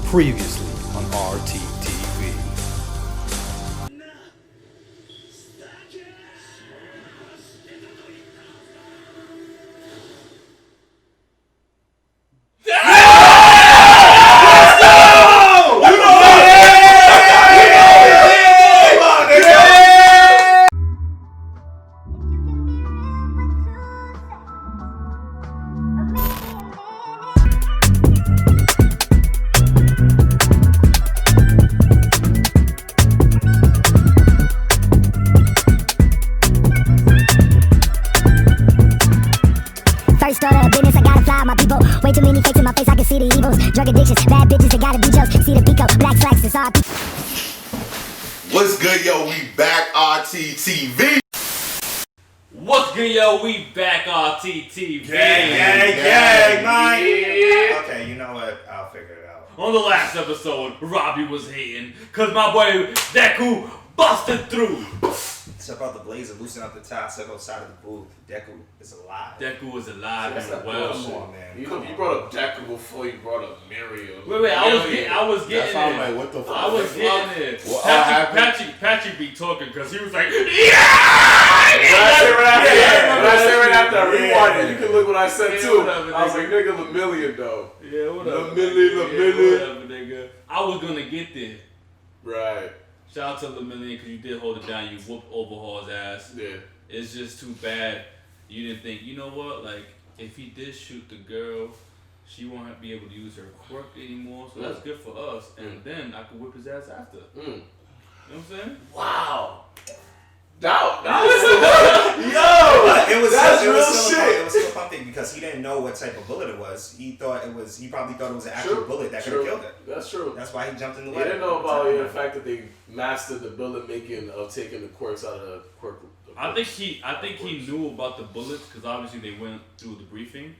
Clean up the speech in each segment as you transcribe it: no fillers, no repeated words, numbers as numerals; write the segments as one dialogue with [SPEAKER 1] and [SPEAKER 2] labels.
[SPEAKER 1] Previously on RTTV.
[SPEAKER 2] First order of business, I gotta fly my people. Way too many fakes in my face, I can see the evils. Drug addictions, bad bitches, they gotta be jokes. See the pico, black slacks, it's RP.
[SPEAKER 3] What's good, yo? We back RTTV.
[SPEAKER 4] What's good, yo? We back RTTV.
[SPEAKER 3] Gang, man.
[SPEAKER 4] Yeah.
[SPEAKER 3] Okay, you know what? I'll figure it out.
[SPEAKER 4] On the last episode, Robbie was hating because my boy Deku busted through.
[SPEAKER 3] Step out the blazer, loosen up the top, step outside of the booth. Deku is alive.
[SPEAKER 4] Deku is alive
[SPEAKER 5] That's
[SPEAKER 4] and
[SPEAKER 5] not
[SPEAKER 4] well.
[SPEAKER 3] Come on, man.
[SPEAKER 5] You brought up Deku before you brought up Miriam.
[SPEAKER 4] Wait, I was getting
[SPEAKER 6] That's how I'm
[SPEAKER 4] it.
[SPEAKER 6] like, what the fuck?
[SPEAKER 4] I was getting it.
[SPEAKER 6] What
[SPEAKER 4] Patrick be talking because he was like,
[SPEAKER 5] When I say right after I rewind it, you can look what I said too.
[SPEAKER 4] whatever,
[SPEAKER 5] I was
[SPEAKER 4] nigga.
[SPEAKER 5] like, nigga, Lamillion though.
[SPEAKER 4] yeah, whatever.
[SPEAKER 5] Lamillion.
[SPEAKER 4] Whatever, nigga. I was gonna get there.
[SPEAKER 5] Right.
[SPEAKER 4] Shout out to Lamillion because you did hold it down. You whooped Overhaul's ass.
[SPEAKER 5] Yeah.
[SPEAKER 4] It's just too bad you didn't think, you know what, like, if he did shoot the girl, she won't be able to use her quirk anymore, so that's good for us, and then I could whip his ass after. You know what I'm saying?
[SPEAKER 5] Wow. That was
[SPEAKER 3] It was
[SPEAKER 5] that's
[SPEAKER 3] still,
[SPEAKER 5] real
[SPEAKER 3] it was still
[SPEAKER 5] shit.
[SPEAKER 3] It was still something because he didn't know what type of bullet it was. He probably thought it was an actual bullet that could have killed it.
[SPEAKER 5] That's true.
[SPEAKER 3] That's why he jumped in the
[SPEAKER 5] He
[SPEAKER 3] way.
[SPEAKER 5] didn't know about the fact that they mastered the bullet making of taking the quirks out of the quirk.
[SPEAKER 4] I think he knew about the bullets because obviously they went through the briefing,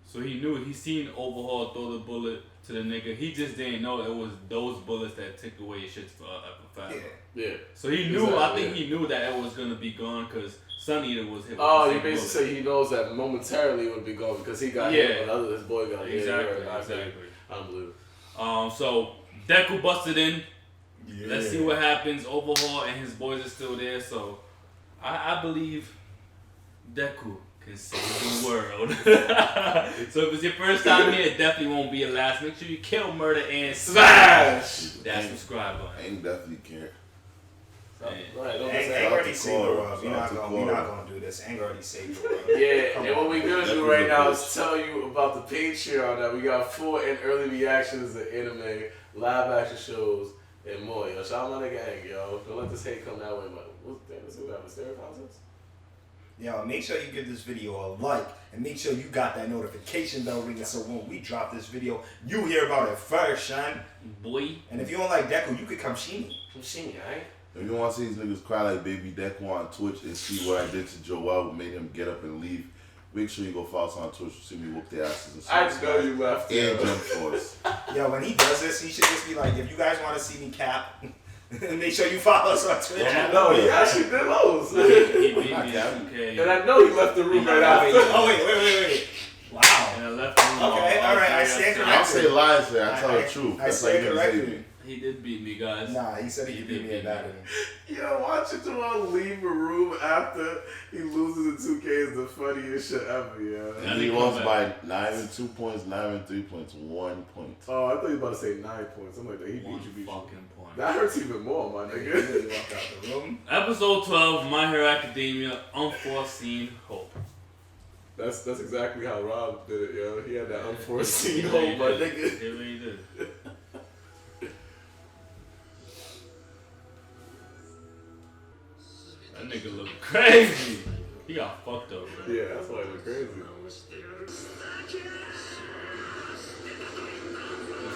[SPEAKER 4] so he knew. He seen Overhaul throw the bullet to the nigga. He just didn't know it was those bullets that took away his shit forever.
[SPEAKER 3] Yeah.
[SPEAKER 4] Yeah. So he knew.
[SPEAKER 5] Exactly,
[SPEAKER 4] I think he knew that it was gonna be gone because Sun Eater was hit. With
[SPEAKER 5] Oh,
[SPEAKER 4] the
[SPEAKER 5] you
[SPEAKER 4] same
[SPEAKER 5] basically say he knows that momentarily it would be gone because he got hit, but his boy got hit.
[SPEAKER 4] Exactly.
[SPEAKER 5] Yeah,
[SPEAKER 4] Exactly.
[SPEAKER 5] Unbelievable.
[SPEAKER 4] So Deku busted in.
[SPEAKER 3] Yeah.
[SPEAKER 4] Let's see what happens. Overhaul and his boys are still there, so I believe Deku can save the world. So if it's your first time here, it definitely won't be your last. Make sure you kill, murder, and smash that subscribe button.
[SPEAKER 6] Ain't definitely care.
[SPEAKER 5] Right,
[SPEAKER 3] Anger already saved the world. We're not gonna do this. Anger already saved the world.
[SPEAKER 5] Yeah, and what we're gonna do right now is
[SPEAKER 6] Bitch.
[SPEAKER 5] tell you about the Patreon that we got full and early reactions to anime, live action shows, and more. Yo, shout out my nigga Hank, yo. Don't let this hate come that way, man. Let's see what happens. Stereo concepts?
[SPEAKER 3] Yo, make sure you give this video a like and make sure you got that notification bell ringing so when we drop this video, you hear about it first, son.
[SPEAKER 4] Boy.
[SPEAKER 3] And if you don't like Deku, you could come see me.
[SPEAKER 5] Come see me, alright?
[SPEAKER 6] If you want to see these niggas cry like Baby Deku on Twitch and see what I did to Joel, what made him get up and leave, make sure you go follow us on Twitch to see me whoop their asses and
[SPEAKER 5] I just know you left.
[SPEAKER 6] and Jump Force.
[SPEAKER 3] Yo, when he does this, he should just be like, if you guys want to see me cap, make sure you follow us on Twitch.
[SPEAKER 5] No, he actually did those.
[SPEAKER 4] He beat me at 2K.
[SPEAKER 5] And I know he left the room right after.
[SPEAKER 3] Oh, wait. Wow.
[SPEAKER 4] And I left the room.
[SPEAKER 3] Okay, alright, I stand
[SPEAKER 6] I don't
[SPEAKER 3] corrected.
[SPEAKER 6] say lies here, I tell the truth.
[SPEAKER 3] I
[SPEAKER 6] That's how
[SPEAKER 3] stand
[SPEAKER 6] you niggas hate
[SPEAKER 3] corrected.
[SPEAKER 6] me.
[SPEAKER 4] He did beat me, guys.
[SPEAKER 3] Nah, he said he could beat me at batting.
[SPEAKER 5] Yo, watching Joel leave a room after he loses in 2K is the funniest shit ever, yo.
[SPEAKER 4] Yeah.
[SPEAKER 6] And he lost by 9 and 2 points, 9 and 3 points, 1 point.
[SPEAKER 5] Oh, I thought you were about to say 9 points. I'm like, he
[SPEAKER 4] One
[SPEAKER 5] beat you.
[SPEAKER 4] fucking point.
[SPEAKER 5] That hurts even more, my
[SPEAKER 3] He
[SPEAKER 5] nigga.
[SPEAKER 3] really walked out the room.
[SPEAKER 4] Episode 12, My Hero Academia, Unforeseen Hope.
[SPEAKER 5] That's exactly how Rob did it, yo. He had that unforeseen
[SPEAKER 4] He really
[SPEAKER 5] hope, my
[SPEAKER 4] did.
[SPEAKER 5] nigga.
[SPEAKER 4] He really did. That nigga look crazy. He got fucked up, bro.
[SPEAKER 5] Yeah, that's why he look crazy.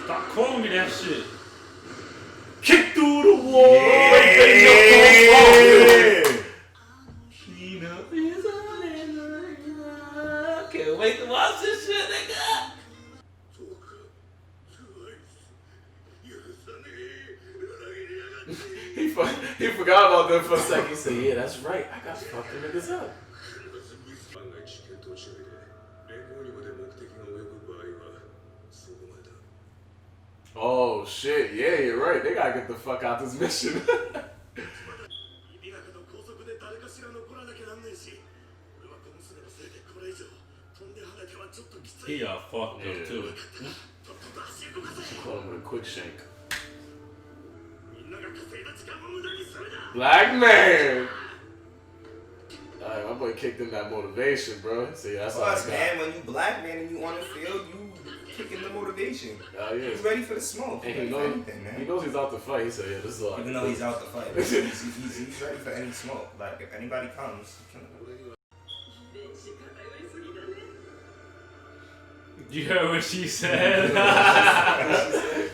[SPEAKER 4] Stop calling me that shit. Kick through the wall. Can't wait to watch this shit, nigga.
[SPEAKER 5] He forgot about them for a second. He said, yeah, that's right. I got fucked the niggas up. Oh shit, yeah, you're right. They gotta get the fuck out this mission.
[SPEAKER 4] He got fucked up too.
[SPEAKER 5] Call him with a quick shank. Black man! Alright, my boy kicked in that motivation, bro. See, that's all I
[SPEAKER 3] Plus,
[SPEAKER 5] got.
[SPEAKER 3] man, when you black man and you on the field, you kicking the motivation.
[SPEAKER 5] Oh, yeah.
[SPEAKER 3] He's ready for the smoke.
[SPEAKER 5] And
[SPEAKER 3] Ready for anything, man.
[SPEAKER 5] he knows he's out to fight. He said, yeah, this is all I
[SPEAKER 3] Even
[SPEAKER 5] can
[SPEAKER 3] though
[SPEAKER 5] do.
[SPEAKER 3] he's out the fight, he's ready for any smoke. Like, if anybody comes,
[SPEAKER 4] You heard what she said?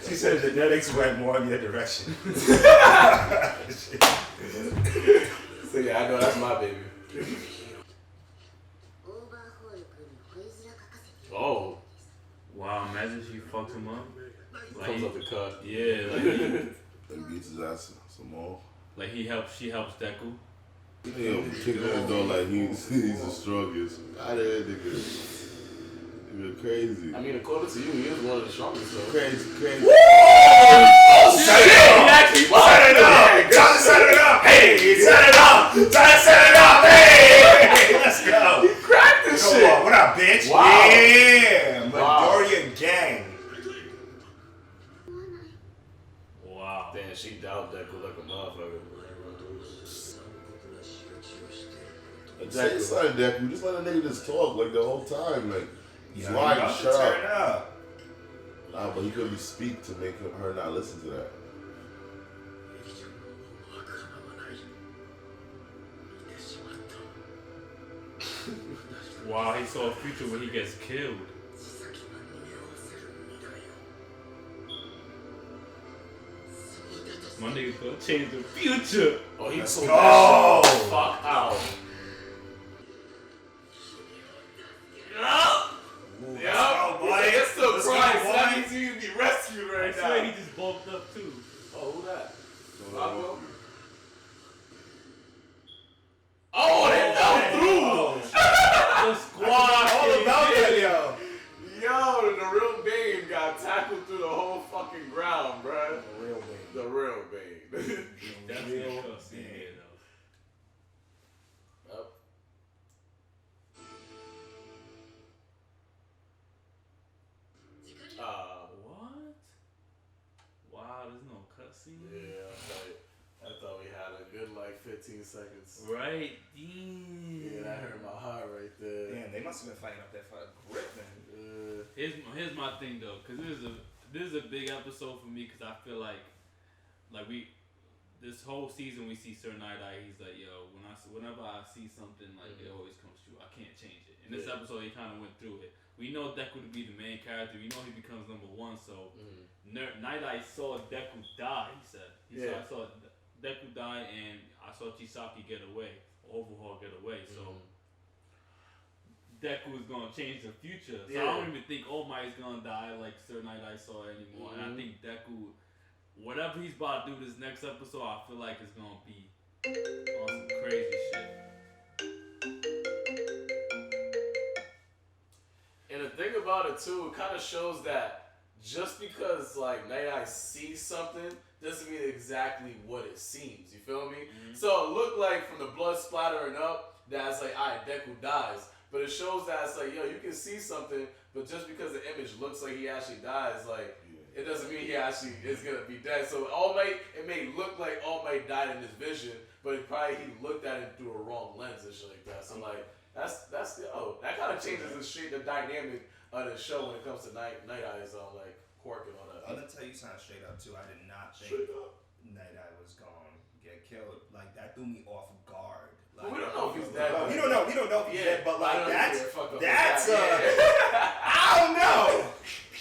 [SPEAKER 3] she said genetics went more in your direction.
[SPEAKER 5] So yeah, I know that's my baby. Oh,
[SPEAKER 4] Wow, imagine she fucked him up.
[SPEAKER 5] comes up the cut.
[SPEAKER 4] Yeah, like,
[SPEAKER 6] And beats his ass some more.
[SPEAKER 4] like she helps Deku.
[SPEAKER 6] Yo, kicking his door like he's the strongest. Out of here, nigga. Nigga crazy.
[SPEAKER 5] I mean, according to you, he is one of the strongest, though.
[SPEAKER 6] Crazy.
[SPEAKER 5] Oh,
[SPEAKER 3] Set it up! Trying to set it up! Hey! Set it up! Trying to set it up! Hey! Let's go!
[SPEAKER 5] Crack this
[SPEAKER 3] Come
[SPEAKER 5] shit!
[SPEAKER 3] on, what up, bitch?
[SPEAKER 5] Wow.
[SPEAKER 3] Yeah!
[SPEAKER 5] Wow.
[SPEAKER 3] Midoriya gang.
[SPEAKER 4] Wow.
[SPEAKER 5] Damn, she doubt Deku like a motherfucker.
[SPEAKER 6] Say something, Deku. Just let a nigga just talk like the whole time. Like, he's
[SPEAKER 3] Yeah,
[SPEAKER 6] lying,
[SPEAKER 3] you about to
[SPEAKER 6] shut
[SPEAKER 3] turn
[SPEAKER 6] up.
[SPEAKER 3] up.
[SPEAKER 6] Nah, but he couldn't speak to make her not listen to that.
[SPEAKER 4] Wow, he saw a future where he gets killed. My nigga's gonna change the future.
[SPEAKER 5] Oh, he
[SPEAKER 3] Let's
[SPEAKER 5] pulled
[SPEAKER 3] go.
[SPEAKER 5] that shit the fuck out.
[SPEAKER 3] Let's
[SPEAKER 5] Yup.
[SPEAKER 3] go, boy.
[SPEAKER 5] It's still
[SPEAKER 3] Let's go,
[SPEAKER 5] crying.
[SPEAKER 3] boy.
[SPEAKER 5] That means he can be rescued
[SPEAKER 4] I
[SPEAKER 5] right
[SPEAKER 4] swear
[SPEAKER 5] now.
[SPEAKER 4] he just bulked up too.
[SPEAKER 5] Oh, who that? Pablo? Oh, they fell through!
[SPEAKER 4] The squad.
[SPEAKER 3] All about
[SPEAKER 4] came
[SPEAKER 3] that,
[SPEAKER 4] in.
[SPEAKER 3] yo.
[SPEAKER 5] Yo, the real Bane got tackled through the whole fucking ground, bruh.
[SPEAKER 3] The real way.
[SPEAKER 5] The real Bane.
[SPEAKER 4] That's the cussing here though.
[SPEAKER 5] Yep.
[SPEAKER 4] What? Wow, there's no cutscene.
[SPEAKER 5] Yeah, I thought we had a good like 15 seconds.
[SPEAKER 4] Right? Damn.
[SPEAKER 5] Yeah, that hurt my heart right there.
[SPEAKER 3] Damn, they must have been fighting up there for a grip, man.
[SPEAKER 4] Here's my thing though, cause this is a big episode for me, cause I feel like this whole season we see Sir Night-Eye, he's like, yo, whenever I see something, like, it always comes true. I can't change it. In this episode, he kind of went through it. We know Deku to be the main character. We know he becomes number one, so Night-Eye saw Deku die, he said. I saw Deku die, and I saw Chisaki get away, Overhaul get away, so Deku is going to change the future. So I don't even think All Might is going to die like Sir Night-Eye saw anymore. And I think Deku, whatever he's about to do this next episode, I feel like it's gonna be on some crazy shit.
[SPEAKER 5] And the thing about it too, it kind of shows that just because like Night-Eye sees something doesn't mean exactly what it seems. You feel me? So it looked like from the blood splattering up, that's like, alright, Deku dies. But it shows that it's like, yo, you can see something, but just because the image looks like he actually dies, like, it doesn't mean he actually is gonna be dead. So All Might, it may look like All Might died in his vision, but he looked at it through a wrong lens and shit like that. So like that's that kind of changes the dynamic of the show when it comes to Night-Eye's like quirk and all that.
[SPEAKER 3] I'm gonna tell you something straight up too. I did not think Night-Eye was gonna get killed. Like that threw me off guard. Like,
[SPEAKER 5] We don't know if he's dead.
[SPEAKER 3] We don't know if he's dead, but like that's
[SPEAKER 5] that.
[SPEAKER 3] I don't know.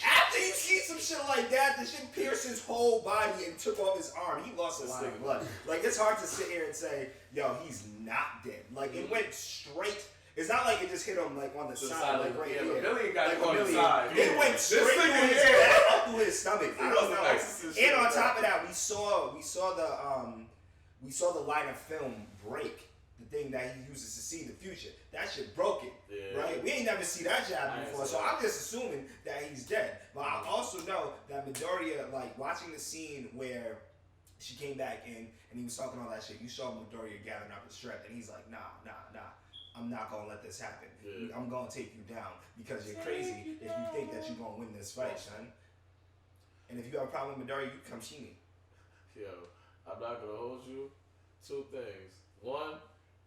[SPEAKER 3] After you see some shit like that, the shit pierced his whole body and took off his arm. He lost a lot of blood. Like it's hard to sit here and say, yo, he's not dead. Like it went straight. It's not like it just hit him like on the side, like right here.
[SPEAKER 5] Million got
[SPEAKER 3] Like
[SPEAKER 5] him on the
[SPEAKER 3] Million.
[SPEAKER 5] side.
[SPEAKER 3] It went straight through his back up through his stomach. I don't know. And on top of that, we saw the line of film break the thing that he uses to see the future. That shit broken,
[SPEAKER 5] Yeah.
[SPEAKER 3] right? We ain't never see that jab before, so I'm just assuming that he's dead. But I also know that Midoriya, like watching the scene where she came back in and he was talking all that shit. You saw Midoriya gathering up his strength, and he's like, nah. I'm not gonna let this happen.
[SPEAKER 5] Yeah.
[SPEAKER 3] I'm gonna take you down because you're crazy if you think that you're gonna win this fight, son. And if you have a problem with Midoriya, you come see me.
[SPEAKER 5] Yo, I'm not gonna hold you. Two things. One,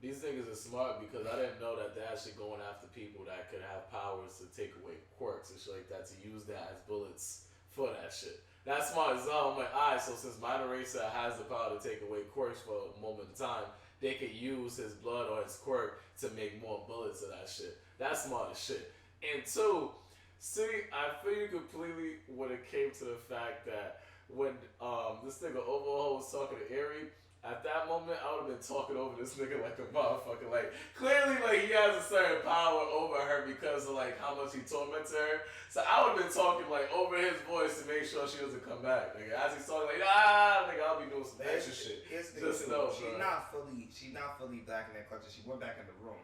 [SPEAKER 5] these niggas are smart because I didn't know that they're actually going after people that could have powers to take away quirks and shit like that, to use that as bullets for that shit. That's smart as hell. I'm like, alright, so since Mind Eraser has the power to take away quirks for a moment of time, they could use his blood or his quirk to make more bullets of that shit. That's smart as shit. And two, see, I feel you completely when it came to the fact that when this nigga Overhaul was talking to Eri, at that moment I would have been talking over this nigga like a motherfucker. Like clearly, like he has a certain power over her because of like how much he torments her. So I would have been talking like over his voice to make sure she doesn't come back. Nigga, as he's talking like, nigga, I'll be doing some extra shit.
[SPEAKER 3] Here's the
[SPEAKER 5] Just
[SPEAKER 3] thing,
[SPEAKER 5] know,
[SPEAKER 3] she's
[SPEAKER 5] bro.
[SPEAKER 3] not fully back in that clutch. She went back in the room.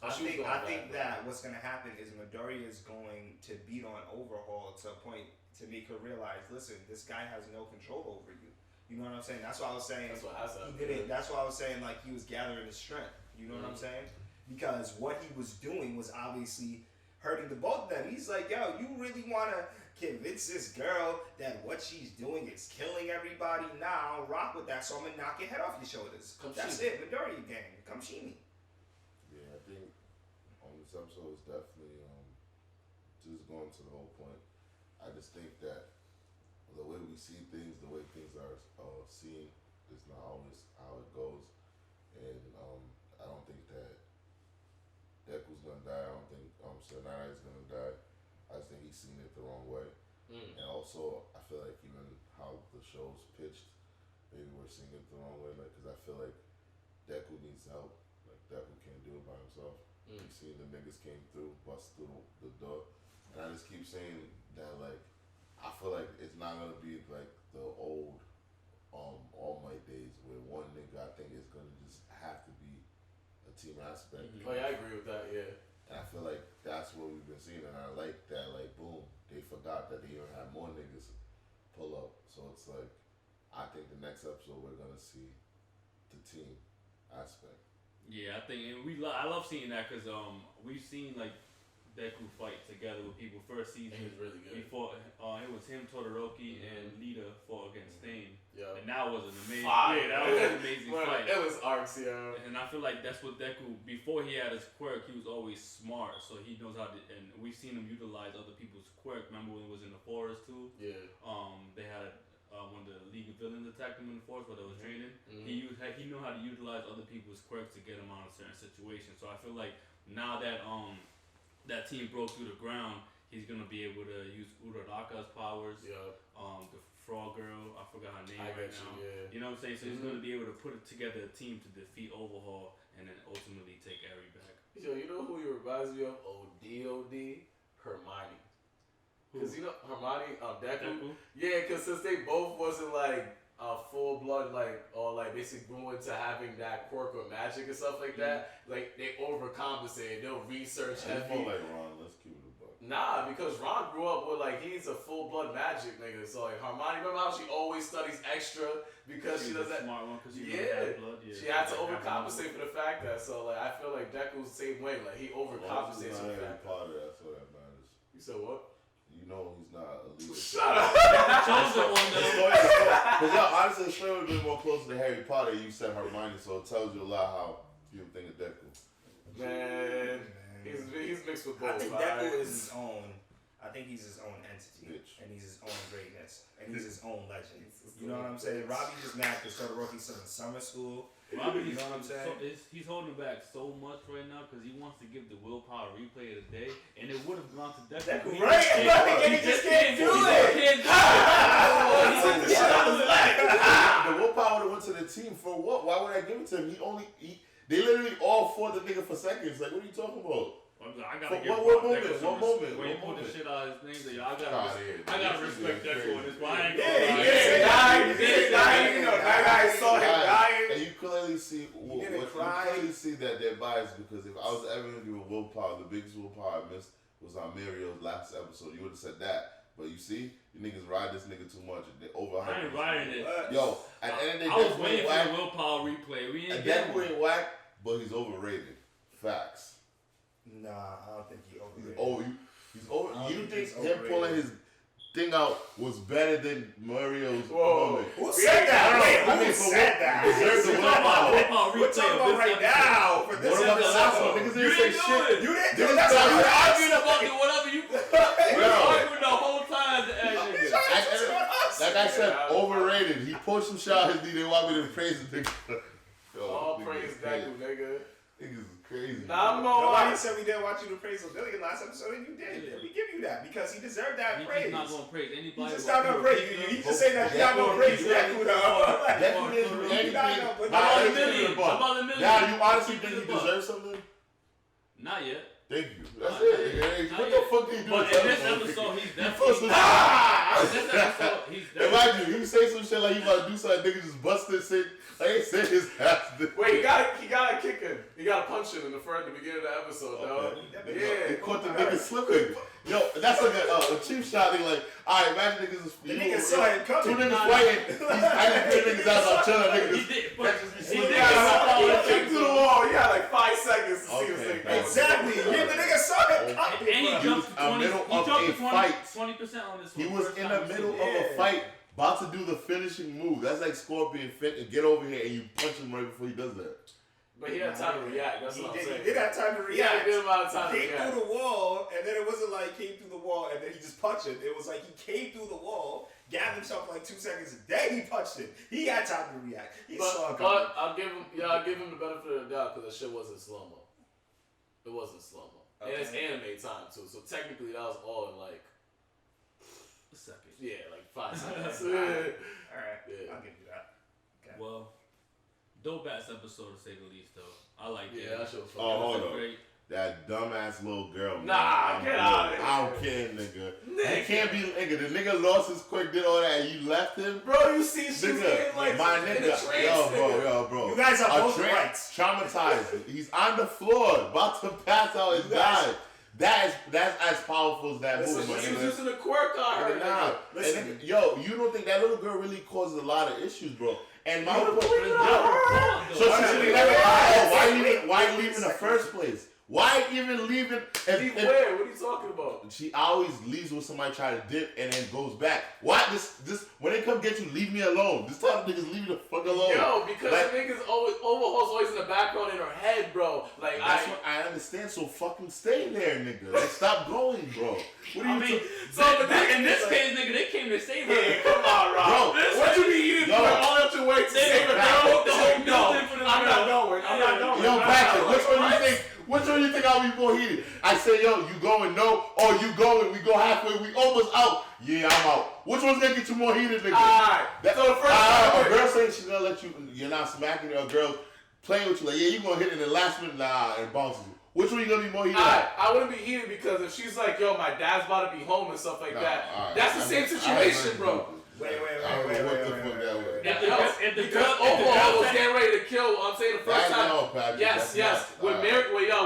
[SPEAKER 5] Oh,
[SPEAKER 3] I
[SPEAKER 5] she was
[SPEAKER 3] think
[SPEAKER 5] going back,
[SPEAKER 3] that what's gonna happen is Midoriya is going to beat on Overhaul to a point to make her realize, listen, this guy has no control over you. You know what I'm saying? That's why I was saying
[SPEAKER 5] That's what I said.
[SPEAKER 3] he didn't. That's why I was saying like he was gathering his strength. You know what I'm saying? Because what he was doing was obviously hurting the both of them. He's like, yo, you really wanna convince this girl that what she's doing is killing everybody? Nah, I'll rock with that. So I'm gonna knock your head off your shoulders.
[SPEAKER 5] Come
[SPEAKER 3] That's
[SPEAKER 5] see me.
[SPEAKER 3] it. Midoriya gang. Come see me.
[SPEAKER 6] Yeah, I think on this episode is definitely just going to the whole point. I just think that the way we see things, the way things are seen, is not always how it goes. And I don't think that Deku's gonna die. I don't think Sanai's gonna die. I just think he's seen it the wrong way. And also, I feel like even how the show's pitched, maybe we're seeing it the wrong way. Like, cause I feel like Deku needs help. Like Deku can't do it by himself. You seen the niggas came through, bust through the door, and I just keep saying that like I feel like it's not gonna be like the old All Might days where one nigga I think is gonna just have to be a team aspect.
[SPEAKER 5] Oh yeah, I agree with that. Yeah.
[SPEAKER 6] And I feel like that's what we've been seeing, and I like that. Like boom, they forgot that they even had more niggas pull up. So it's like I think the next episode we're gonna see the team aspect.
[SPEAKER 4] Yeah, I think, and I love seeing that because we've seen like Deku fight together with people first season.
[SPEAKER 5] He was really good.
[SPEAKER 4] Before it was him, Todoroki, and Lita fought against Stain.
[SPEAKER 5] Yeah.
[SPEAKER 4] And that was an amazing.
[SPEAKER 5] Fire.
[SPEAKER 4] Yeah, that was an amazing
[SPEAKER 5] Bro,
[SPEAKER 4] fight.
[SPEAKER 5] It was arcs, yo.
[SPEAKER 4] And I feel like that's what Deku, before he had his quirk, he was always smart, so he knows how to. And we've seen him utilize other people's quirk. Remember when he was in the forest too?
[SPEAKER 5] Yeah.
[SPEAKER 4] They had. When the League of Villains attacked him in the forest while they was training, he knew how to utilize other people's quirks to get him out of certain situations. So I feel like now that that team broke through the ground, he's gonna be able to use Uraraka's powers.
[SPEAKER 5] Yeah.
[SPEAKER 4] The frog girl, I forgot her name
[SPEAKER 5] I
[SPEAKER 4] right
[SPEAKER 5] get
[SPEAKER 4] now.
[SPEAKER 5] you, yeah.
[SPEAKER 4] You know what I'm saying? So he's gonna be able to put together a team to defeat Overhaul and then ultimately take Eri back.
[SPEAKER 5] Yo, you know who he reminds me of? ODOD? Hermione. Because you know Hermione, Deku? Yeah, because since they both wasn't like full blood, like or like basically grew into having that quirk or magic and stuff like that, like they overcompensate. They'll research
[SPEAKER 6] It's
[SPEAKER 5] heavy.
[SPEAKER 6] more like Ron. Let's keep it a buck.
[SPEAKER 5] Nah, because Ron grew up with like he's a full blood magic nigga. So like Hermione, remember how she always studies extra because she
[SPEAKER 4] was
[SPEAKER 5] does
[SPEAKER 4] a
[SPEAKER 5] that.
[SPEAKER 4] smart one because she
[SPEAKER 5] Yeah,
[SPEAKER 4] had blood. Yeah,
[SPEAKER 5] she had to
[SPEAKER 4] like
[SPEAKER 5] overcompensate for the fact that. So like I feel like Deku's the same way. Like he overcompensates for the
[SPEAKER 6] Harry
[SPEAKER 5] fact.
[SPEAKER 6] Potter. That's what that matters.
[SPEAKER 5] You said what?
[SPEAKER 6] You know he's not a leader.
[SPEAKER 5] Shut up.
[SPEAKER 4] chosen one though.
[SPEAKER 6] Because yo, honestly, the show would have been more closer to Harry Potter. You said Hermione, so it tells you a lot how you think of Deku.
[SPEAKER 5] Man, he's mixed with both.
[SPEAKER 3] I think
[SPEAKER 5] alright?
[SPEAKER 3] Deku is his own. I think he's his own entity,
[SPEAKER 6] Bitch.
[SPEAKER 3] and he's his own greatness, and he's his own legend. You know what I'm saying? Robbie just mad because Todoroki's still in summer school.
[SPEAKER 4] Robbie,
[SPEAKER 3] You know what I'm saying?
[SPEAKER 4] He's holding back so much right now because he wants to give the willpower replay of the day, and it would have gone to Deku.
[SPEAKER 3] Deku,
[SPEAKER 4] He
[SPEAKER 3] right?
[SPEAKER 4] can't-
[SPEAKER 3] He just can't do
[SPEAKER 4] He
[SPEAKER 3] it.
[SPEAKER 4] can't do it.
[SPEAKER 6] The willpower would have went to the team for what? Why would I give it to him? They literally all fought the nigga for seconds. Like, what are you talking about?
[SPEAKER 4] I gotta
[SPEAKER 6] What
[SPEAKER 4] give
[SPEAKER 6] moment?
[SPEAKER 4] Deku some
[SPEAKER 6] What
[SPEAKER 4] respect.
[SPEAKER 6] moment?
[SPEAKER 4] When he
[SPEAKER 6] What
[SPEAKER 4] pulled the
[SPEAKER 6] moment?
[SPEAKER 4] shit out of his name, I
[SPEAKER 6] Nah,
[SPEAKER 4] gotta
[SPEAKER 6] yeah.
[SPEAKER 4] respect
[SPEAKER 6] This is
[SPEAKER 4] Deku on this.
[SPEAKER 6] crazy.
[SPEAKER 4] But I ain't
[SPEAKER 3] Yeah,
[SPEAKER 4] gonna
[SPEAKER 3] he
[SPEAKER 4] lie.
[SPEAKER 3] did die. He did die. You know, that guy saw him dying.
[SPEAKER 6] And you clearly see
[SPEAKER 3] didn't cry.
[SPEAKER 6] You clearly see that they're biased because if I was ever going to give a willpower, the biggest willpower I missed was on Mario's last episode. You would have said that. But you see, you niggas ride this nigga too much. They overhyped.
[SPEAKER 4] I ain't riding it.
[SPEAKER 6] Yo, at the end of the day,
[SPEAKER 4] I was waiting for the willpower replay. We ain't getting one.
[SPEAKER 6] Deku ain't whack, but he's overrated. Facts.
[SPEAKER 3] Nah, I don't think he overrated.
[SPEAKER 6] He's over. You think
[SPEAKER 3] he's
[SPEAKER 6] him
[SPEAKER 3] overrated.
[SPEAKER 6] pulling his thing out was better than Mario's
[SPEAKER 5] Whoa.
[SPEAKER 6] moment?
[SPEAKER 3] Who said that? Wait, who said that?
[SPEAKER 6] Deserves the willpower.
[SPEAKER 3] We're talking about right now for this
[SPEAKER 6] What about the last one?
[SPEAKER 3] episode.
[SPEAKER 6] Niggas
[SPEAKER 4] You
[SPEAKER 6] didn't say
[SPEAKER 4] didn't do
[SPEAKER 6] shit.
[SPEAKER 4] it.
[SPEAKER 3] You didn't do
[SPEAKER 6] Niggas
[SPEAKER 3] it. That's
[SPEAKER 6] thought
[SPEAKER 3] how
[SPEAKER 6] you
[SPEAKER 3] you
[SPEAKER 6] were
[SPEAKER 4] arguing about it, whatever you. We were arguing the whole time.
[SPEAKER 6] Like I said, overrated. He pushed some shot. They didn't want me to praise the nigga. Yo,
[SPEAKER 5] All
[SPEAKER 6] niggas
[SPEAKER 5] praise
[SPEAKER 6] crazy.
[SPEAKER 5] Deku, nigga.
[SPEAKER 6] Niggas is crazy.
[SPEAKER 5] Nah, I'm
[SPEAKER 3] Nobody
[SPEAKER 5] going
[SPEAKER 3] said we didn't want you to praise O'Billion last episode, and you did. We give you that because he deserved that praise.
[SPEAKER 4] He's not gonna praise anybody.
[SPEAKER 3] He's just not gonna praise you. He just saying that you're not gonna praise Deku though.
[SPEAKER 6] Deku didn't do anything.
[SPEAKER 4] About a million.
[SPEAKER 6] Now, you honestly think he deserves something?
[SPEAKER 4] Not yet.
[SPEAKER 6] Thank you. That's it. Hey, what the fuck did he do?
[SPEAKER 4] But in this episode, he's definitely. In this episode, he's definitely.
[SPEAKER 6] Imagine, he say some shit like he about to do something, nigga just bust this shit. Like he said his ass.
[SPEAKER 5] Wait, he got to kick him. He got to punch him in the beginning of the episode, dog.
[SPEAKER 6] Yeah, he
[SPEAKER 5] Yeah.
[SPEAKER 6] caught the nigga slipping. Yo, that's like a cheap shot. They like, alright, imagine niggas is
[SPEAKER 3] The nigga saw him coming.
[SPEAKER 6] two niggas fighting. I just two niggas out on chilling. Niggas
[SPEAKER 4] He did, but he
[SPEAKER 6] slipping.
[SPEAKER 4] did.
[SPEAKER 5] He kicked through the wall. He had like 5 seconds to see this
[SPEAKER 6] Okay,
[SPEAKER 5] thing.
[SPEAKER 3] Exactly. Yeah, the nigga saw him coming.
[SPEAKER 4] And he jumped to 20.
[SPEAKER 6] middle
[SPEAKER 4] He
[SPEAKER 6] of
[SPEAKER 4] jumped
[SPEAKER 6] a
[SPEAKER 4] to
[SPEAKER 6] fight.
[SPEAKER 4] 20% on this
[SPEAKER 6] He
[SPEAKER 4] one.
[SPEAKER 6] was
[SPEAKER 4] First
[SPEAKER 6] in
[SPEAKER 4] time
[SPEAKER 6] the
[SPEAKER 4] we
[SPEAKER 6] middle
[SPEAKER 4] seen
[SPEAKER 6] of
[SPEAKER 4] it.
[SPEAKER 6] a fight, about to do the finishing move. That's like Scorpion get over here and you punch him right before he does that.
[SPEAKER 5] But he had time to react. That's what I'm saying.
[SPEAKER 3] He did have time to
[SPEAKER 5] He had a
[SPEAKER 3] react.
[SPEAKER 5] good amount of time to
[SPEAKER 3] Came
[SPEAKER 5] react.
[SPEAKER 3] through the wall, and then it wasn't like came through the wall and then he just punched him. It was like he came through the wall, gathered himself for like 2 seconds, then he punched him. He had time to react. He saw it coming.
[SPEAKER 5] But I'll give him the benefit of the doubt because that shit wasn't slow mo. It wasn't slow mo, and it's anime time too. So technically, that was all in like
[SPEAKER 4] A second.
[SPEAKER 5] like 5 seconds.
[SPEAKER 3] Alright,
[SPEAKER 5] Yeah.
[SPEAKER 3] I'll give you that. Okay.
[SPEAKER 4] Well, dope ass episode to say the least, though. I like it.
[SPEAKER 5] Yeah, that shit was fun.
[SPEAKER 6] Oh, hold
[SPEAKER 4] It was
[SPEAKER 6] on.
[SPEAKER 4] great.
[SPEAKER 6] That dumbass little girl. Man.
[SPEAKER 5] Nah, get out of here.
[SPEAKER 6] I don't care, nigga. You can't be nigga. The nigga lost his quick, did all that, and you left him.
[SPEAKER 5] Bro, you see, she was
[SPEAKER 6] Nigga,
[SPEAKER 5] in like
[SPEAKER 6] my
[SPEAKER 5] in a
[SPEAKER 6] nigga,
[SPEAKER 5] trance, nigga.
[SPEAKER 6] yo, bro.
[SPEAKER 3] You guys are both right.
[SPEAKER 6] Traumatized. He's on the floor, about to pass out and die. That's as powerful as that
[SPEAKER 3] Listen,
[SPEAKER 6] movie, my
[SPEAKER 5] She was
[SPEAKER 6] nigga.
[SPEAKER 5] using a quirk on her.
[SPEAKER 6] Nah,
[SPEAKER 5] nigga.
[SPEAKER 3] Listen.
[SPEAKER 6] and, yo, you don't think that little girl really causes a lot of issues, bro? And my whole point
[SPEAKER 5] believe
[SPEAKER 6] is,
[SPEAKER 5] that.
[SPEAKER 6] so she should
[SPEAKER 3] Wait,
[SPEAKER 6] never.
[SPEAKER 3] wait,
[SPEAKER 6] Why
[SPEAKER 3] wait,
[SPEAKER 6] leave in the
[SPEAKER 3] wait,
[SPEAKER 6] first place? Why even leave it?
[SPEAKER 5] Leave where? What are you talking about?
[SPEAKER 6] She always leaves when somebody try to dip and then goes back. Why this when they come get you, leave me alone. This time niggas leave me the fuck alone.
[SPEAKER 5] Yo, because
[SPEAKER 6] Like,
[SPEAKER 5] the niggas always in the background in her head, bro. Like
[SPEAKER 6] that's what I understand. So fucking stay there, nigga. Like stop going, bro. What are you
[SPEAKER 4] In this case, nigga, they came to save her.
[SPEAKER 5] Yeah, come on, Rob.
[SPEAKER 6] Bro,
[SPEAKER 5] What you mean you didn't
[SPEAKER 6] yo.
[SPEAKER 5] put all up your way to save a
[SPEAKER 4] They
[SPEAKER 5] girl?
[SPEAKER 4] put the whole building for the
[SPEAKER 5] I'm not
[SPEAKER 4] girl.
[SPEAKER 5] going. I'm not going.
[SPEAKER 6] Yo, Patrick, which one you think? Which one you think I'll be more heated? I say, yo, you going no, or you going? We go halfway. We almost out. Yeah, I'm out. Which one's gonna get you more heated, nigga?
[SPEAKER 5] Alright.
[SPEAKER 6] That,
[SPEAKER 5] So the first
[SPEAKER 6] a
[SPEAKER 5] time-
[SPEAKER 6] girl saying she's gonna let you, you're not smacking her. A girl playing with you like, yeah, you gonna hit it in the last minute, nah, and bounces you. Which one you gonna be more heated at?
[SPEAKER 5] I wouldn't be heated because if she's like, yo, my dad's about to be home and stuff like
[SPEAKER 6] Nah,
[SPEAKER 5] that,
[SPEAKER 6] alright.
[SPEAKER 5] that's the same situation, bro.
[SPEAKER 3] Wait.
[SPEAKER 6] I don't know what the fuck that was.
[SPEAKER 4] If the
[SPEAKER 5] Because
[SPEAKER 4] girl
[SPEAKER 5] Overhaul was
[SPEAKER 4] said-
[SPEAKER 5] getting ready to kill. I'm saying the first
[SPEAKER 6] That's
[SPEAKER 5] time.
[SPEAKER 6] no, Patrick.
[SPEAKER 5] Yes,
[SPEAKER 6] That's
[SPEAKER 5] yes.
[SPEAKER 6] not-
[SPEAKER 5] With Midoriya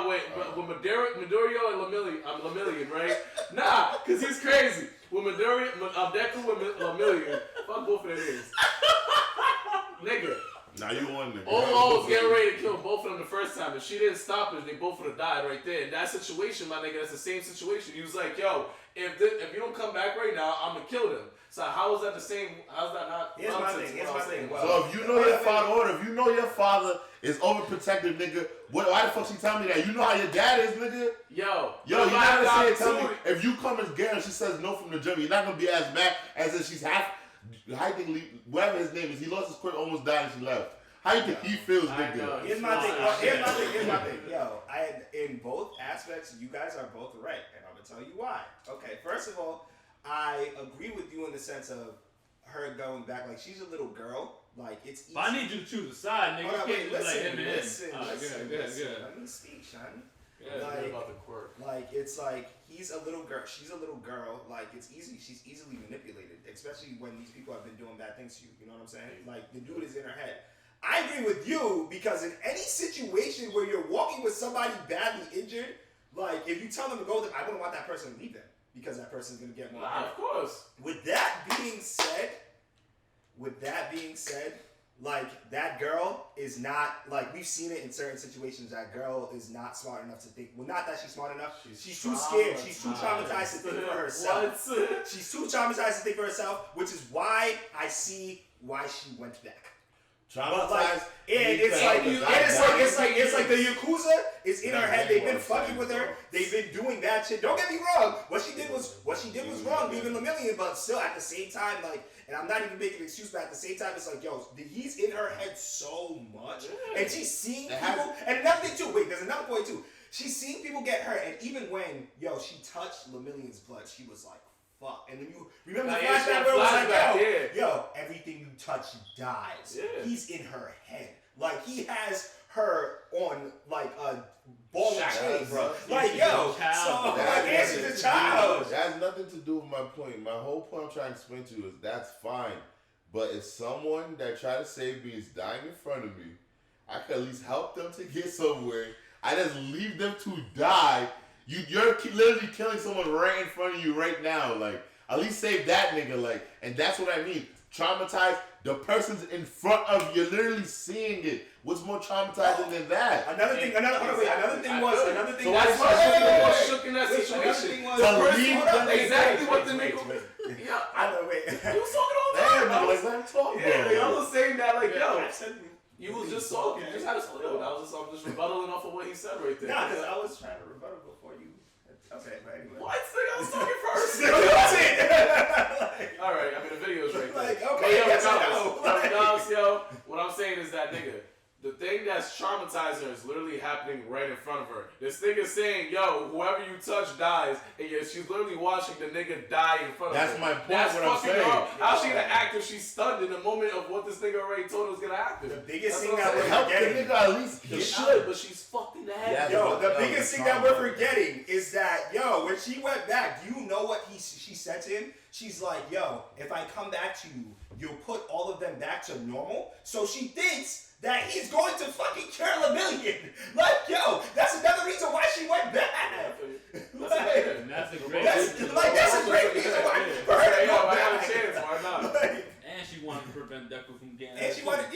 [SPEAKER 5] and Lemillion, right? Nah, cause he's crazy. With Deku and Lemillion, fuck both of their names. Nigga.
[SPEAKER 6] Now you won, nigga.
[SPEAKER 5] Overhaul was getting ready to kill both of them the first time. If she didn't stop it, they both would have died right there. In that situation, my nigga, that's the same situation. He was like, yo, if you don't come back right now, I'm gonna kill them. So how is that the same? How's that not?
[SPEAKER 3] Here's my
[SPEAKER 5] nonsense
[SPEAKER 3] thing.
[SPEAKER 5] what I'm saying?
[SPEAKER 6] So if you know your father order, if you know your father is overprotective, nigga, why the fuck she tell me that? You know how your dad is, nigga?
[SPEAKER 5] Yo,
[SPEAKER 6] Yo, you're not gonna say it, tell me,
[SPEAKER 5] opportunity-
[SPEAKER 6] if you come as gay and she says no from the jump, you're not gonna be as mad as if she's half, how you think, whatever his name is, he lost his quirt, almost died and she left. How you think he feels,
[SPEAKER 5] I
[SPEAKER 6] nigga?
[SPEAKER 5] know.
[SPEAKER 3] Here's my thing. Yo, in both aspects, you guys are both right, and I'm gonna tell you why. Okay, first of all, I agree with you in the sense of her going back. Like she's a little girl. Like it's easy.
[SPEAKER 4] But I need you to choose a side, nigga.
[SPEAKER 3] Hold on,
[SPEAKER 4] You
[SPEAKER 3] wait,
[SPEAKER 4] can't just like him and him.
[SPEAKER 3] listen.
[SPEAKER 4] Good.
[SPEAKER 3] Let me speak, son.
[SPEAKER 4] Yeah,
[SPEAKER 3] Like,
[SPEAKER 5] about the quirk.
[SPEAKER 3] Like it's like he's a little girl. She's a little girl. Like it's easy. She's easily manipulated, especially when these people have been doing bad things to you. You know what I'm saying? Like the dude is in her head. I agree with you because in any situation where you're walking with somebody badly injured, like if you tell them to go, I wouldn't want that person to leave them because that person's gonna get more.
[SPEAKER 5] Nah, of course.
[SPEAKER 3] With that being said, like that girl is not like we've seen it in certain situations. That girl is not smart enough to think. Well, not that she's smart enough. She's too scared. She's too traumatized to think for herself.
[SPEAKER 5] What?
[SPEAKER 3] She's too traumatized to think for herself, which is why I see why she went back. But like, it's like the Yakuza is in her head. They've been fucking with her. They've been doing bad shit. Don't get me wrong. What she did was wrong, leaving Lemillion. But still, at the same time, like, and I'm not even making an excuse, but at the same time, it's like, yo, he's in her head so much, and she's seeing people. And another thing too. Wait, there's another point too. She's seeing people get hurt, and even when she touched Lemillion's blood, she was like, fuck. And then you remember the flashback where it was like, yo, everything you touch dies. Yeah. He's in her head. Like, he has her on, like, a ball and chain, bro. Like, yo, so, like, she's a child.
[SPEAKER 6] That has nothing to do with my point. My whole point I'm trying to explain to you is that's fine. But if someone that tried to save me is dying in front of me, I can at least help them to get somewhere. I just leave them to die. You're literally killing someone right in front of you right now. Like, at least save that nigga. Like, and that's what I mean. Traumatized. The person's in front of you. You're literally seeing it. What's more traumatizing than that?
[SPEAKER 3] Another thing was.
[SPEAKER 5] That's why I was shook in that situation. Exactly what the nigga. Yeah, I know. Wait, you was talking all the time. I was saying that like, yo. You was just talking. You just had a split. I'm just rebuttaling off of what he said right there.
[SPEAKER 3] Nah, because I was trying to rebuttal before you. Okay, but anyway.
[SPEAKER 5] What? I was talking first. All right, I mean the video's right there.
[SPEAKER 3] Like, okay,
[SPEAKER 5] regardless, yo, what I'm saying is that nigga, the thing that's traumatizing her is literally happening right in front of her. This nigga saying, yo, whoever you touch dies, and yet she's literally watching the nigga die in front of her.
[SPEAKER 6] That's my point.
[SPEAKER 5] That's
[SPEAKER 6] what I'm saying.
[SPEAKER 5] How's she gonna act if she's stunned in the moment of what this nigga already told her was gonna happen?
[SPEAKER 3] The biggest thing that we're
[SPEAKER 6] help the
[SPEAKER 3] forgetting.
[SPEAKER 6] nigga at least.
[SPEAKER 5] He should, but she's fucked in the head.
[SPEAKER 3] Yo, the biggest thing that we're forgetting is that, yo, when she went back, do you know what she said to him? She's like, yo, if I come back to you, you'll put all of them back to normal. So she thinks that he's going to fucking cure Lemillion. Like, yo, that's another reason why she went back.
[SPEAKER 4] That's a great reason why for her to go back.
[SPEAKER 5] Why not?
[SPEAKER 4] And she wanted to prevent Deku from getting.
[SPEAKER 3] And she wanted,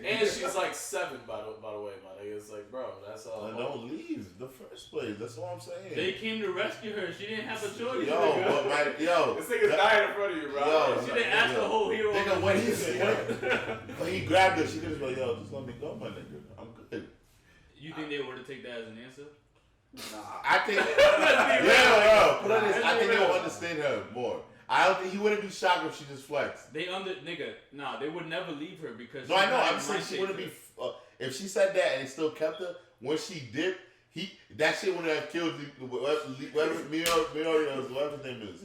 [SPEAKER 5] And she's like 7, by the way, my nigga. It's like, bro, that's all.
[SPEAKER 6] Don't leave the first place. That's all I'm saying.
[SPEAKER 4] They came to rescue her. She didn't have a choice.
[SPEAKER 6] This
[SPEAKER 5] nigga's dying in front of you, bro.
[SPEAKER 4] She didn't ask the whole hero.
[SPEAKER 6] Nigga, when he grabbed her, she just like, yo, just let me go, my nigga. I'm good.
[SPEAKER 4] You think they were to take that as an answer?
[SPEAKER 3] Nah.
[SPEAKER 6] I think, I think they'll understand her more. I don't think he wouldn't be shocked if she just flexed.
[SPEAKER 4] They would never leave her because.
[SPEAKER 6] No, I know. I'm saying she wouldn't be. If she said that and they still kept her, when she dipped, that shit wouldn't have killed whatever his name is.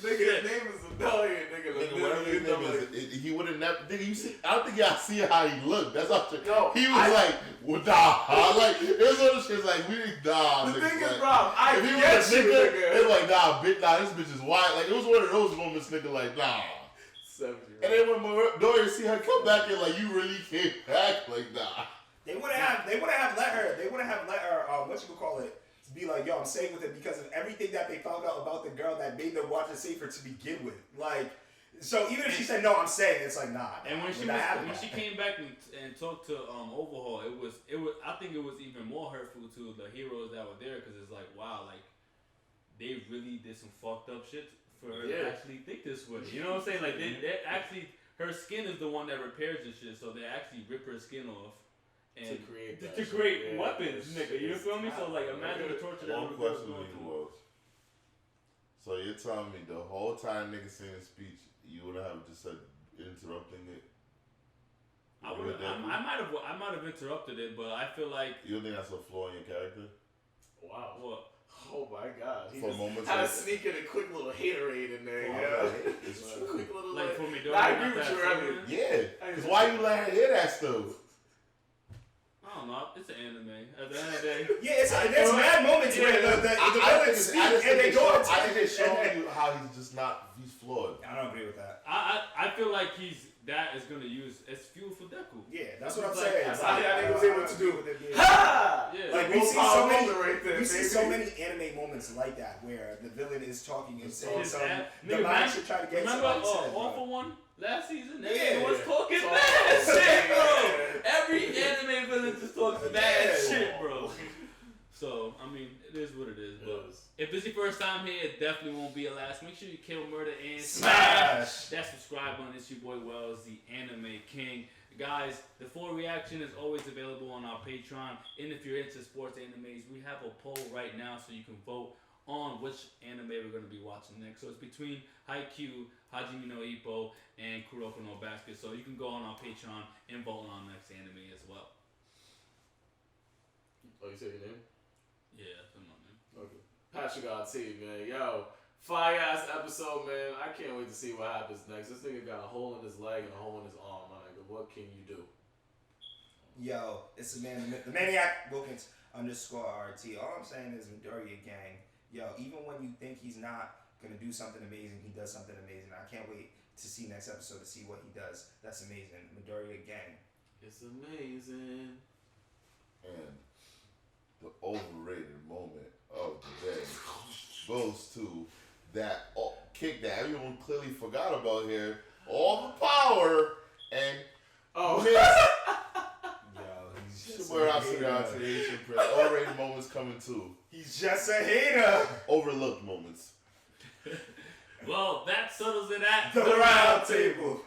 [SPEAKER 5] Nigga, his name is Rebellion, nigga.
[SPEAKER 6] Whatever his name is, he would have never. Nigga, you see? I don't think y'all see how he looked. That's all.
[SPEAKER 5] No,
[SPEAKER 6] he was like, well, nah. Like it was one of those shits like we didn't nah.
[SPEAKER 5] The thing is,
[SPEAKER 6] like,
[SPEAKER 5] bro, I
[SPEAKER 6] if he
[SPEAKER 5] get
[SPEAKER 6] was a
[SPEAKER 5] you,
[SPEAKER 6] nigga.
[SPEAKER 5] nigga.
[SPEAKER 6] It's like nah, this bitch is white. Like it was one of those moments, nigga. Like nah.
[SPEAKER 5] 70,
[SPEAKER 6] and then when Dory see her come back and like you really came back, like nah.
[SPEAKER 3] They would have let her what you would call it, to be like, yo, I'm staying with it because of everything that they found out about the girl that made them watch it safer to begin with. Like, so even if she said no, I'm staying, it's like nah.
[SPEAKER 4] And when she came back and talked to Overhaul, it was I think it was even more hurtful to the heroes that were there because it's like, wow, like they really did some fucked up shit for her to actually think this way. You know what I'm saying? Like they actually, her skin is the one that repairs this shit, so they actually rip her skin off and to create weapons, nigga. You feel me? So like, imagine the torture that
[SPEAKER 6] One
[SPEAKER 4] was
[SPEAKER 6] question
[SPEAKER 4] going through.
[SPEAKER 6] was, so you're telling me the whole time nigga saying his speech, you would have just said interrupting it?
[SPEAKER 4] I might have interrupted it, but I feel like
[SPEAKER 6] you don't think that's a flaw in your character?
[SPEAKER 5] Wow.
[SPEAKER 4] What?
[SPEAKER 5] Oh my god. He
[SPEAKER 6] For
[SPEAKER 5] just
[SPEAKER 6] moments
[SPEAKER 5] had
[SPEAKER 6] like
[SPEAKER 5] to sneak in a quick little haterade in there,
[SPEAKER 6] It's
[SPEAKER 5] a
[SPEAKER 6] true.
[SPEAKER 5] quick little
[SPEAKER 4] Like for me,
[SPEAKER 5] I agree with you earlier.
[SPEAKER 6] Yeah. Because why you let her hear that stuff?
[SPEAKER 4] I don't know. It's an anime. At the end of the day,
[SPEAKER 3] Yeah, it's mad moments where the villains speak and they go
[SPEAKER 6] I think they're showing you how how he's just not. He's flawed.
[SPEAKER 3] I don't agree with that.
[SPEAKER 4] I feel like that is gonna use as fuel for Deku.
[SPEAKER 3] Yeah, that's what I'm
[SPEAKER 4] Like,
[SPEAKER 3] saying.
[SPEAKER 5] that's how he was able to do
[SPEAKER 3] with it.
[SPEAKER 5] Ha!
[SPEAKER 4] Yeah.
[SPEAKER 3] Like
[SPEAKER 5] Full power moment right there,
[SPEAKER 3] we see
[SPEAKER 5] baby.
[SPEAKER 3] so many anime moments like that where the villain is talking and saying
[SPEAKER 4] His
[SPEAKER 3] something.
[SPEAKER 4] ass-
[SPEAKER 3] The
[SPEAKER 4] nigga,
[SPEAKER 3] mind should try to get
[SPEAKER 4] remember
[SPEAKER 3] somebody's head, bro.
[SPEAKER 4] All for One last season? That
[SPEAKER 3] Yeah.
[SPEAKER 4] nigga was talking
[SPEAKER 5] Talk-
[SPEAKER 4] bad shit, bro.
[SPEAKER 5] Yeah.
[SPEAKER 4] Every anime villain just talks bad
[SPEAKER 3] Yeah.
[SPEAKER 4] shit, bro. So, I mean, it is what it is, but
[SPEAKER 5] Yes.
[SPEAKER 4] if it's your first time here, it definitely won't be a last. Make sure you kill, murder, and
[SPEAKER 3] Smash!
[SPEAKER 4] that subscribe button. It's your boy Wells, the Anime King. Guys, the full reaction is always available on our Patreon. And if you're into sports animes, we have a poll right now so you can vote on which anime we're going to be watching next. So it's between Haikyuu, Hajime no Ippo, and Kuroko no Basket. So you can go on our Patreon and vote on our next anime as well.
[SPEAKER 5] Oh, you said your name?
[SPEAKER 4] Yeah, that's my name.
[SPEAKER 5] Okay. Patricrt, man. Yo, fire ass episode, man. I can't wait to see what happens next. This nigga got a hole in his leg and a hole in his arm, my nigga. What can you do?
[SPEAKER 3] Yo, it's the man, the Maniac Wilkins _RT. All I'm saying is Midoriya gang. Yo, even when you think he's not gonna do something amazing, he does something amazing. I can't wait to see next episode to see what he does. That's amazing. Midoriya gang.
[SPEAKER 5] It's amazing.
[SPEAKER 6] And the overrated moment of the day goes to that kick that everyone clearly forgot about here. All the power and
[SPEAKER 5] Oh,
[SPEAKER 3] Yo, he's
[SPEAKER 6] It's
[SPEAKER 3] just
[SPEAKER 6] your boy
[SPEAKER 3] a
[SPEAKER 6] Robcityrt,
[SPEAKER 3] hater.
[SPEAKER 6] Asian Prince. Overrated moments coming too.
[SPEAKER 3] He's just a hater.
[SPEAKER 6] Overlooked moments.
[SPEAKER 4] Well, that settles it at
[SPEAKER 3] The round table.